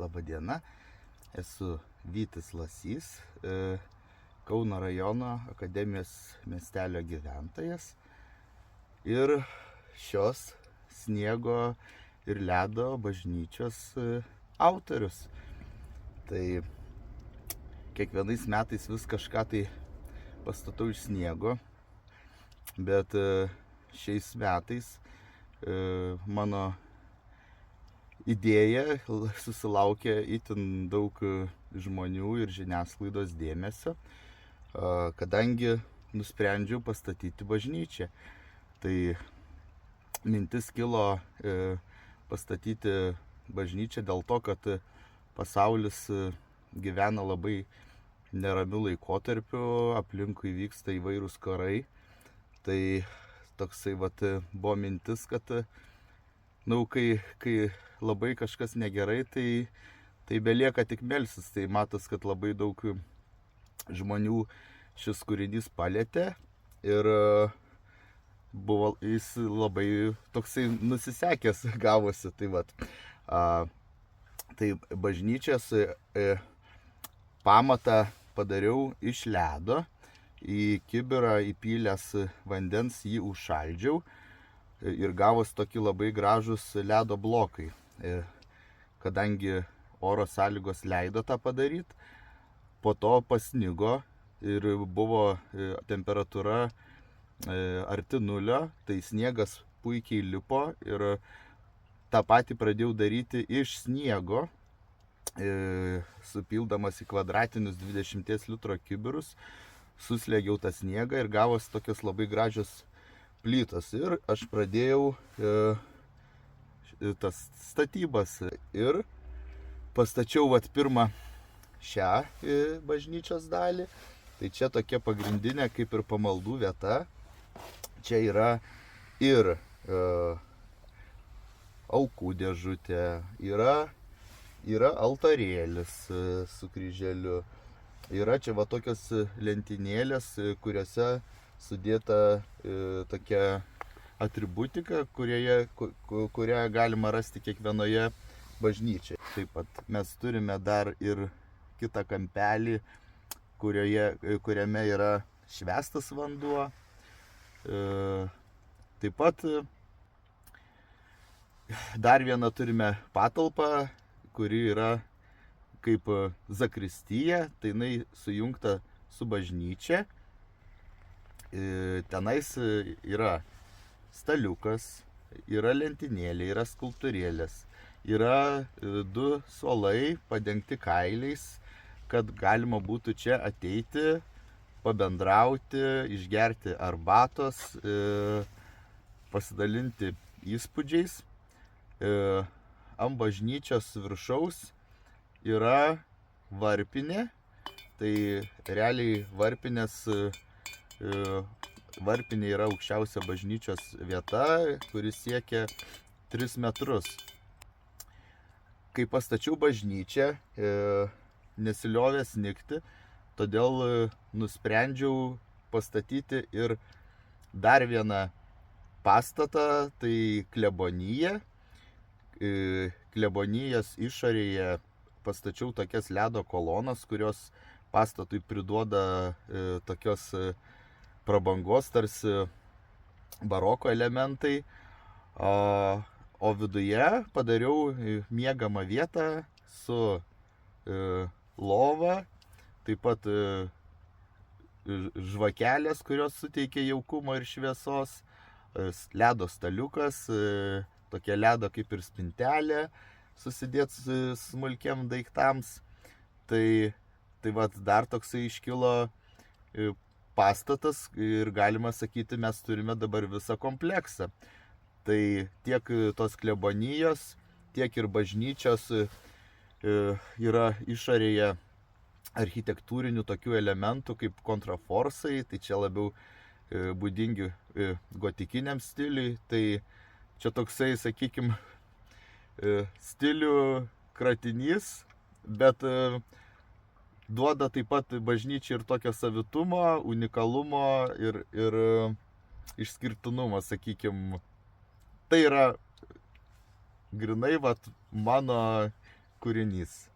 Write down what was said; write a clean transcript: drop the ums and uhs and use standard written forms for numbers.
Labadiena, esu Vytis Lasys, Kauno rajono Akademijos miestelio gyventojas ir šios sniego ir ledo bažnyčios autorius. Tai kiekvienais metais vis kažką tai pastatau iš sniego, bet šiais metais mano idėja susilaukė itin daug žmonių ir žiniasklaidos dėmesio, kadangi nusprendžiau pastatyti bažnyčią. Tai mintis kilo pastatyti bažnyčią dėl to, kad pasaulis gyvena labai neramiu laikotarpiu, aplinkui vyksta įvairūs karai. Tai toksai buvo mintis, kad kai labai kažkas negerai, tai belieka tik melstis. Tai matos, kad labai daug žmonių šis kūrinys palietė ir buvo jis labai toksai nusisekęs gavosi. Tai bažnyčios pamatą padariau iš ledo, į kibirą įpylęs vandens jį užšaldžiau ir gavos tokie labai gražus ledo blokai. Kadangi oro sąlygos leido tą padaryti, po to pasnigo ir buvo temperatūra arti nulio, tai sniegas puikiai lipo ir tą patį pradėjau daryti iš sniego, supildamas į kvadratinius 20 litro kibirus, suslėgiau tą sniegą ir gavos tokios labai gražios plytos. Ir aš pradėjau tas statybas ir pastačiau pirmą šią bažnyčios dalį. Tai čia tokia pagrindinė kaip ir pamaldų vieta. Čia yra ir aukų dėžutė, yra altarėlis su kryželiu. Yra čia tokios lentynėlės, kuriuose sudėta tokia atributika, kurią galima rasti kiekvienoje bažnyčioje. Taip pat mes turime dar ir kitą kampelį, kuriame yra švęstas vanduo. Taip pat dar vieną turime patalpą, kuri yra kaip zakristija, tai jinai sujungta su bažnyčia. Tenais yra staliukas, yra lentynėlė, yra skulptūrėlės, yra 2 suolai padengti kailiais, kad galima būtų čia ateiti, pabendrauti, išgerti arbatos, pasidalinti įspūdžiais. Ant bažnyčios viršaus yra varpinė, tai realiai varpinė yra aukščiausia bažnyčios vieta, kuris siekia 3 metrus. Kai pastačiau bažnyčią, nesiliovė snigti, todėl nusprendžiau pastatyti ir dar vieną pastatą, tai kleboniją. Klebonijos išorėje pastačiau tokias ledo kolonas, kurios pastatui priduoda tokios prabangos, tarsi baroko elementai. O viduje padariau miegamą vietą su lova, taip pat žvakelės, kurios suteikia jaukumo ir šviesos, ledo staliukas, tokia ledo kaip ir spintelė, susidėti smulkiem daiktams. Tai dar toksai iškilo pastatas ir galima sakyti, mes turime dabar visą kompleksą. Tai tiek tos klebonijos, tiek ir bažnyčios yra išorėje architektūrinių tokių elementų kaip kontraforsai, tai čia labiau būdingi gotikiniam stiliui. Tai čia toksai, sakykime, stilių kratinys, bet duoda taip pat bažnyčiai ir tokio savitumo, unikalumo ir išskirtinumo, sakykime. Tai yra grinai mano kūrinys.